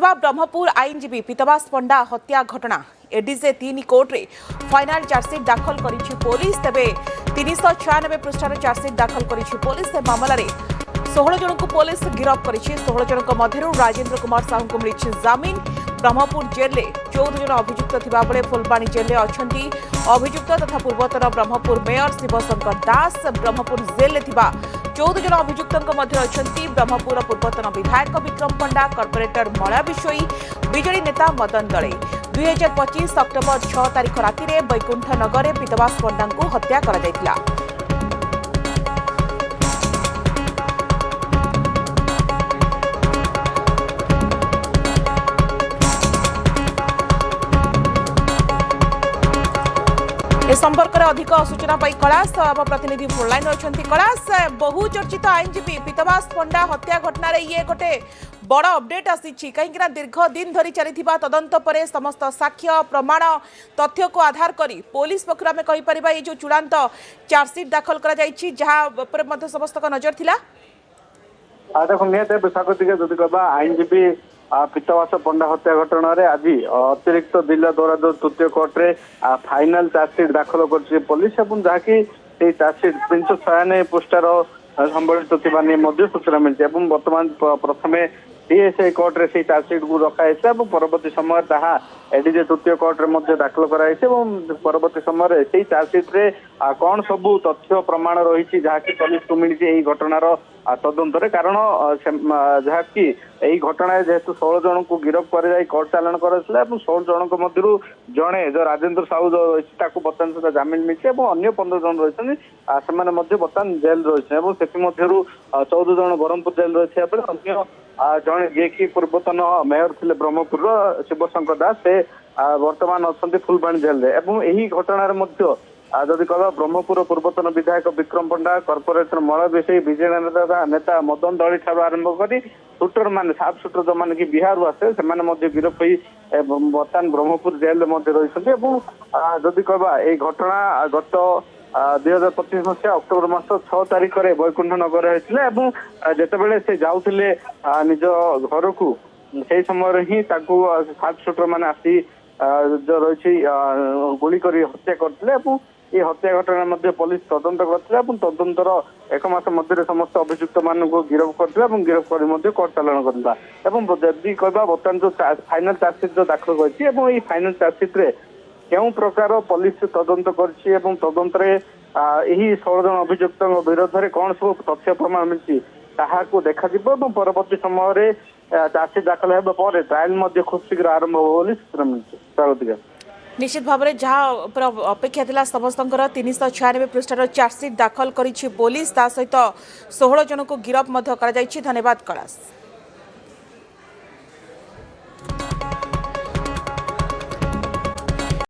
देखा ब्रह्मपुर आईनजीवी पीतवास पंडा हत्या घटना एडीजे 3 कोर्ट रे फाइनाल चार्जसीट दाखल करिछि पुलिस। तेबे 396 पृष्ठार चार्जसीट दाखल करिछि पुलिस। मामला रे 16 जन को पुलिस गिरफ्त करिछि। 16 जन मध्य राजेंद्र कुमार साहू को मिली जमीन। ब्रह्मपुर जेल में 14 जन अभियुक्त थिबा बेले फुलबाणी जेल में अछंती अभियुक्त तथा पूर्वतन ब्रह्मपुर मेयर शिवशंकर दास। ब्रह्मपुर जेल में थिबा 14 जन अभियुक्तों मध्य अछंती ब्रह्मपुर पूर्वतन विधायक विक्रम पंडा, कॉर्पोरेटर मलया बिशोई, बीजेडी नेता मदन दले। 2025 अक्टोबर 6 तारिख राति रे बैकुंठ नगर में पीतवास पंडा को हत्या करा जायतिला। ए संपर्क में अधिक सूचना पाई कैलाश आम प्रतिनिधि फोनलाइन अच्छा। कैलाश, बहु चर्चित आईनजीवी पीतवास पंडा हत्या घटना ये गोटे बड़ अपडेट आसी कहीं दीर्घ दिन धरी चली तदंत पर समस्त साक्ष्य प्रमाण तथ्य को आधार करी पुलिस पक्ष आम कहीपर ये जो चूड़ांत चार्जसीट दाखल कर समस्त नजर थिला। देखो निहत स्वागत जदि कह आईनजीवी पीतवास पंडा हत्या घटना आज अतिरिक्त जिला द्वारा तृतीय कोर्ट रे फाइनाल चार्जसीट दाखल कर पुलिस जहाँकि चार्जसीट 396 पृष्ठार संबलित सूचना मिलती है। बर्तमान प्रथम डीएसआई कोर्ट रे से चार्जसीट को रखाई परवर्ती समय ताहा एडीजे तृतीय कोर्ट रे दाखल कराई परवर्ती समय से चार्जसीट रे कौन सबू तथ्य प्रमाण रही जहाँकि पुलिस को मिली घटनार तदंत कारण जहाँकि यही घटना जेहेतु 16 जन को गिरफ्त कर कोर्ट चालाण कर 16 जन मध्य जड़े जो राजेंद्र साहू जो रही बर्तमान सुधा जमीन मिली और अन्य 15 जन रही बर्तमान जेल रही से 14 जन ब्रह्मपुर जेल रही अन्य जड़े जी कि पूर्वतन मेयर थे ब्रह्मपुर शिवशंकर दास से बर्तमान अच्छा फुलबाणी जेल यही घटना जदि कह ब्रह्मपुर पूर्वतन विधायक विक्रम पंडा, कॉर्पोरेटर मलया बिशोई, बीजेडी नेता मदन दली ठार आरंभ कर शूटर मान साफ शूटर जो मैंने कि बिहार आसे से गिरफ्त हो बर्तमान ब्रह्मपुर जेल रही। जदि कह ये घटना गत 2025 मसीहा अक्टोबर मास 6 तारिख में बैकुंठ नगर होता जितेबाला से जाऊे निज घर को से समय ही साफ शूटर मैंने आसी जो रही गुली कर हत्या करते ये हत्या घटना पुलिस तदंत करथिला तदंतर एक मास मध्य समस्त अभियुक्त मान गिरफ्त करथिला गिरफ्त कर कोर्ट चालाण करथिला। जदि कहबा बर्तमान जो फाइनाल चार्जसीट जो दाखल करछि एवं फाइनाल चार्जसीट रे केउ प्रकार पुलिस तदंत करछि एवं तदंत रे यही 16 जन अभियुक्त विरोध में कौन सब तथ्य प्रमाण मिलछि ताहा को देखा जिवो एवं परवर्ती समय रे चार्जसीट दाखल हेबा पर ट्रायल खूब शीघ्र आरंभ हो बोली सूचना मिलछि। स्वागत निश्चित भाव में जहाँ अपेक्षा थिला समस्त 396 पृष्ठार चार्जसीट दाखल करिछि पुलिस सहित 16 जन को गिरफ्त धन्यवाद कैलाश।